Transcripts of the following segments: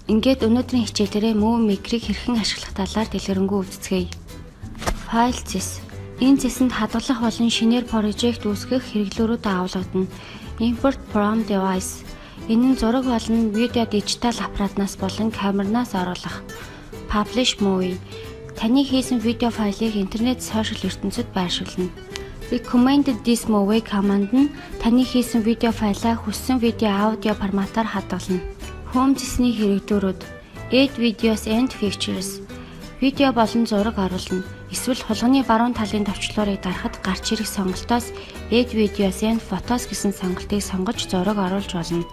Ингээд өнөөдрийн хичээлээрээ Movie Maker-ыг хэрхэн ашиглах талаар дэлгэрэнгүй үздэцгээе. File Zis. Энэ зэсэнд хадгалах болон шинээр project үүсгэх хэрэглүүрүүд агуулгадана. Import from device. Энэ нь зураг болон видео дижитал аппаратнаас болон камернаас оруулах. Publish movie. Таны хийсэн видео файлыг интернет сошиал ертөнцид байршуулна. Recommended this movie command нь таны хийсэн видео файлаа хүссэн видео аудио форматаар хадгална. Home Zis-ний хэрэглүүрүүд. Add videos and pictures. Видео болон зураг оруулна. Эсвэл хулганы баруун талын товчлуурыг дарахад гарч ирэх сонголтоос Add videos and photos гэсэн сонголтыг сонгож зураг оруулж болно.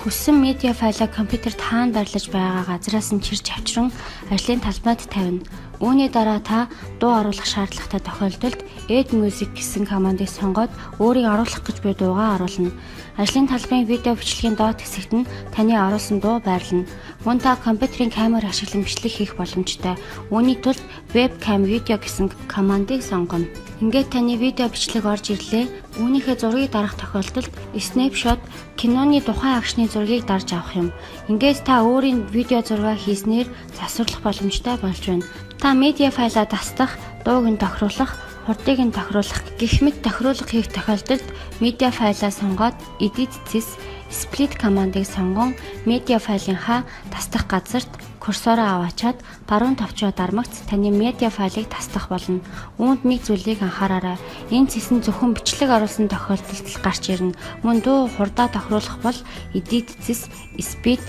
Хүссэн медиа файлаа компьютерт хаана байрлаж байгаа газраас нь чирч авчран ажлын талбайд тавина. Үүний дараа та дуу оруулах шаардлагатай тохиолдолд Add Music гэсэн командыг сонгоод өөрийн оруулах гэж буй дуугаа оруулна. Ажлын талбайн видео бичлэгийн доод хэсэгт нь таны оруулсан дуу байрлана. Мөн та компьютерийн камер ашиглан бичлэг хийх боломжтой. Үүний тулд Webcam Video гэсэн командыг сонгоно. Ингээд таны видео бичлэг орж ирлээ. Үүнийхээ зургийг дарах тохиолдолд Snapshot киноны тухайн агшны зургийг дарж авах юм. Ингээд та өөрийн видео зураг хийснээр засварлах боломжтой болж байна. Та медиа файлаа дасдах, дууг нь тохируулах, хурдыг нь тохируулах гэх мэт тохируулга хийх тохиолдолд медиа файлаа сонгоод Edit Zis Split командыг сонгон медиа файлынхаа дасдах газарт курсороо аваачаад баруун товчоо дармагц таны медиа файлыг дасдах болно. Үүнд нэг зүйлийг анхаараарай. Энэ зэс нь зөвхөн бичлэг оруулсан тохиолдолд гарч ирнэ. Мөн дуу хурдаа тохируулах бол Edit Zis Speed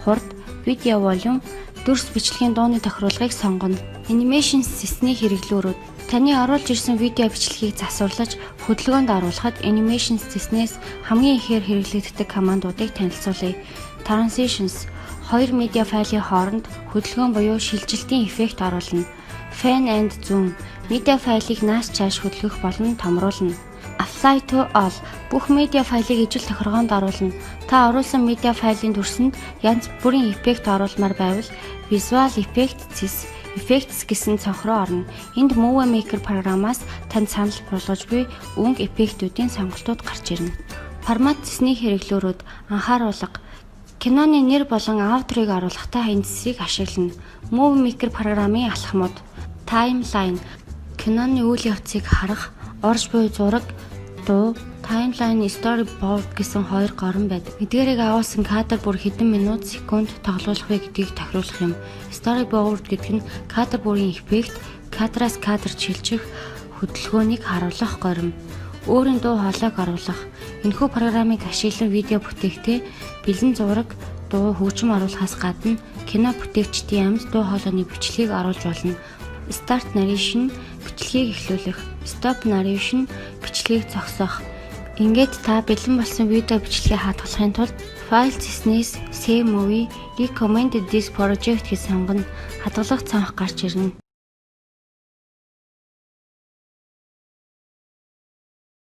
хурд видео волюм дүрс бичлэгийн дууны тохируулгыг сонгоно. Animation Zis-ний хэрэглүүрүүд. Таны оруулж ирсэн видео бичлэгийг засварлаж хөдөлгөөнд оруулахад Animation Zis-нээс хамгийн ихээр хэрэглэгддэг командуудыг танилцуулъя. Transitions. Хоёр медиа файлын хооронд хөдөлгөөн буюу шилжилтийн эффект оруулна. Fan and Zoom. Медиа файлыг нааш цааш хөдөлгөх болон томруулна. Apply to all. Бүх медиа файлыг ижил тохиргоонд оруулна. Та оруулсан медиа файлын дүрсэнд янз бүрийн эффект оруулмаар байвал Visual Effect Zis Effects гэсэн цонх руу орно. Энд Movie Maker програмаас танд санал болгож буй өнгө эффектүүдийн сонголтууд гарч ирнэ. Формат Zis-ний хэрэглүүрүүд. Анхааруулга. Киноны нэр болон авторыг оруулахдаа энэ Zis-ийг ашиглана. Movie Maker програмын алхмууд. Timeline. Киноны үйл явцыг харах, орж буй зураг, дуу, timeline, storyboard гэсэн хоёр горон байдаг. Эдгээрийг агуулсан кадр бүр хэдэн минут, секунд тоглуулах вэ гэдгийг тохируулах юм. Storyboard гэдэг нь кадр бүрийн эффект, кадраас кадр чилжих, хөдөлгөөнийг харуулах горим. Өөрийн дуу хоолойг оруулах. Энэхүү програмыг ашиглан видео бүтээхдээ бэлэн зураг, дуу, хөгжим оруулахаас гадна кино бүтээгчдийн амьд дуу хоолойны бичлэгийг оруулж болно. Start Narration бичлэгийг эхлүүлэх. Stop Narration бичлэгийг зогсоох. Ингээд та бэлэн болсон видео бичлэгээ хадгалахын тулд File Zis-нээс Save Movie Recommended this project гэж сонгоно. Хадгалах цонх гарч ирнэ.